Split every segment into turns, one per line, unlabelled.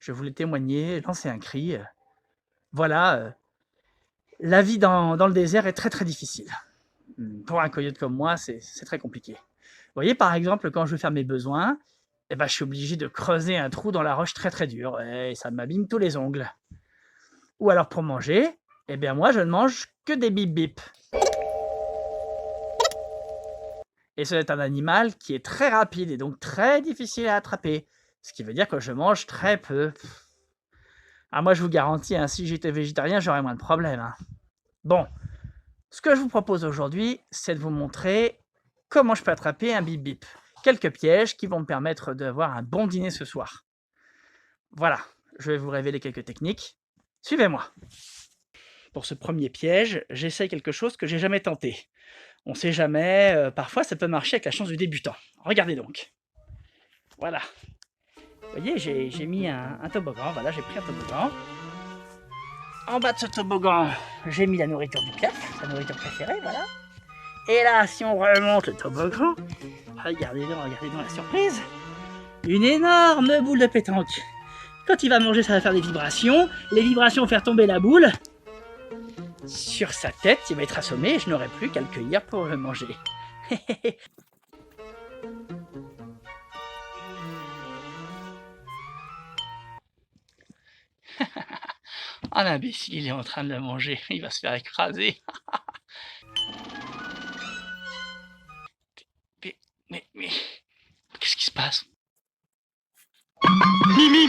je voulais témoigner, lancer un cri. Voilà, la vie dans le désert est très, très difficile. Pour un coyote comme moi, c'est très compliqué. Vous voyez, par exemple, quand je veux faire mes besoins, eh ben, je suis obligé de creuser un trou dans la roche très, très dur et ça m'abîme tous les ongles. Ou alors pour manger, eh bien moi, je ne mange que des bip-bip. Et c'est un animal qui est très rapide et donc très difficile à attraper, ce qui veut dire que je mange très peu. Ah, moi, je vous garantis, hein, si j'étais végétarien, j'aurais moins de problèmes, hein. Bon, ce que je vous propose aujourd'hui, c'est de vous montrer comment je peux attraper un bip-bip. Quelques pièges qui vont me permettre d'avoir un bon dîner ce soir. Voilà, je vais vous révéler quelques techniques. Suivez-moi. Pour ce premier piège, j'essaie quelque chose que j'ai jamais tenté. On ne sait jamais, parfois ça peut marcher avec la chance du débutant. Regardez donc. Voilà. Vous voyez, j'ai mis un toboggan, voilà, j'ai pris un toboggan. En bas de ce toboggan, j'ai mis la nourriture du piaf, sa nourriture préférée, voilà. Et là, si on remonte le toboggan, regardez donc la surprise. Une énorme boule de pétanque. Quand il va manger, ça va faire des vibrations. Les vibrations vont faire tomber la boule. Sur sa tête, il va être assommé et je n'aurai plus qu'à le cueillir pour le manger. Un imbécile, il est en train de le manger. Il va se faire écraser. mais qu'est-ce qui se passe? Mimi!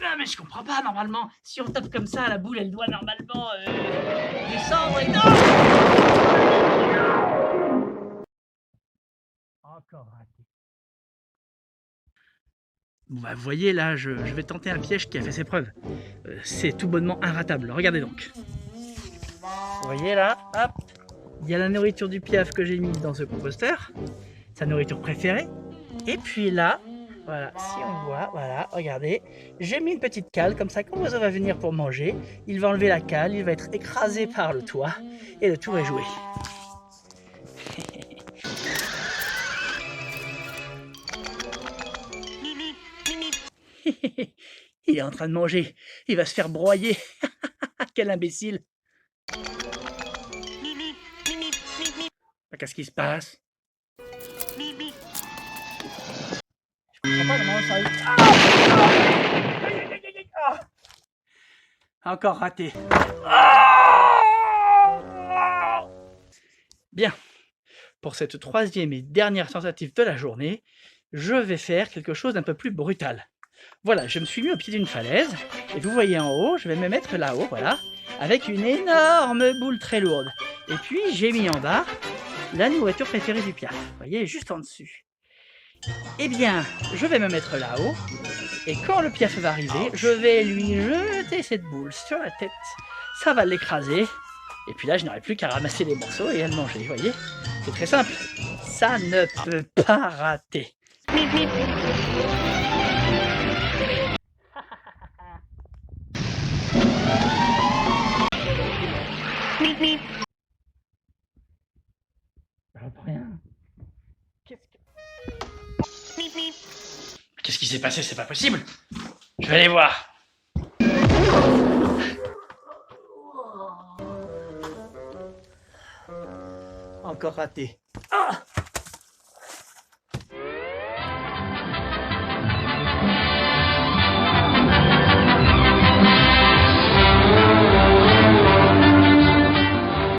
Ah, mais je comprends pas, normalement. Si on tape comme ça, la boule, elle doit normalement descendre et non! Encore raté. Bon, bah, vous voyez, là, je vais tenter un piège qui a fait ses preuves. C'est tout bonnement inratable. Regardez donc. Vous voyez, là, hop, il y a la nourriture du piaf que j'ai mise dans ce composteur, sa nourriture préférée. Et puis là, voilà, si on voit, voilà, regardez, j'ai mis une petite cale, comme ça, quand l'oiseau va venir pour manger, il va enlever la cale, il va être écrasé par le toit, et le tour est joué. Il est en train de manger, il va se faire broyer. Quel imbécile. Qu'est-ce qui se passe? Je comprends pas comment ça arrive. Encore raté. Bien. Pour cette troisième et dernière tentative de la journée, je vais faire quelque chose d'un peu plus brutal. Voilà, je me suis mis au pied d'une falaise, et vous voyez en haut, je vais me mettre là-haut, voilà, avec une énorme boule très lourde. Et puis, j'ai mis en bas la nourriture préférée du piaf. Vous voyez, juste en dessus. Eh bien, je vais me mettre là-haut, et quand le piaf va arriver, je vais lui jeter cette boule sur la tête. Ça va l'écraser, et puis là, je n'aurai plus qu'à ramasser les morceaux et à le manger, vous voyez. C'est très simple, ça ne peut pas rater. Rien. Qu'est-ce qui s'est passé? C'est pas possible. Je vais aller voir. Encore raté. Ah!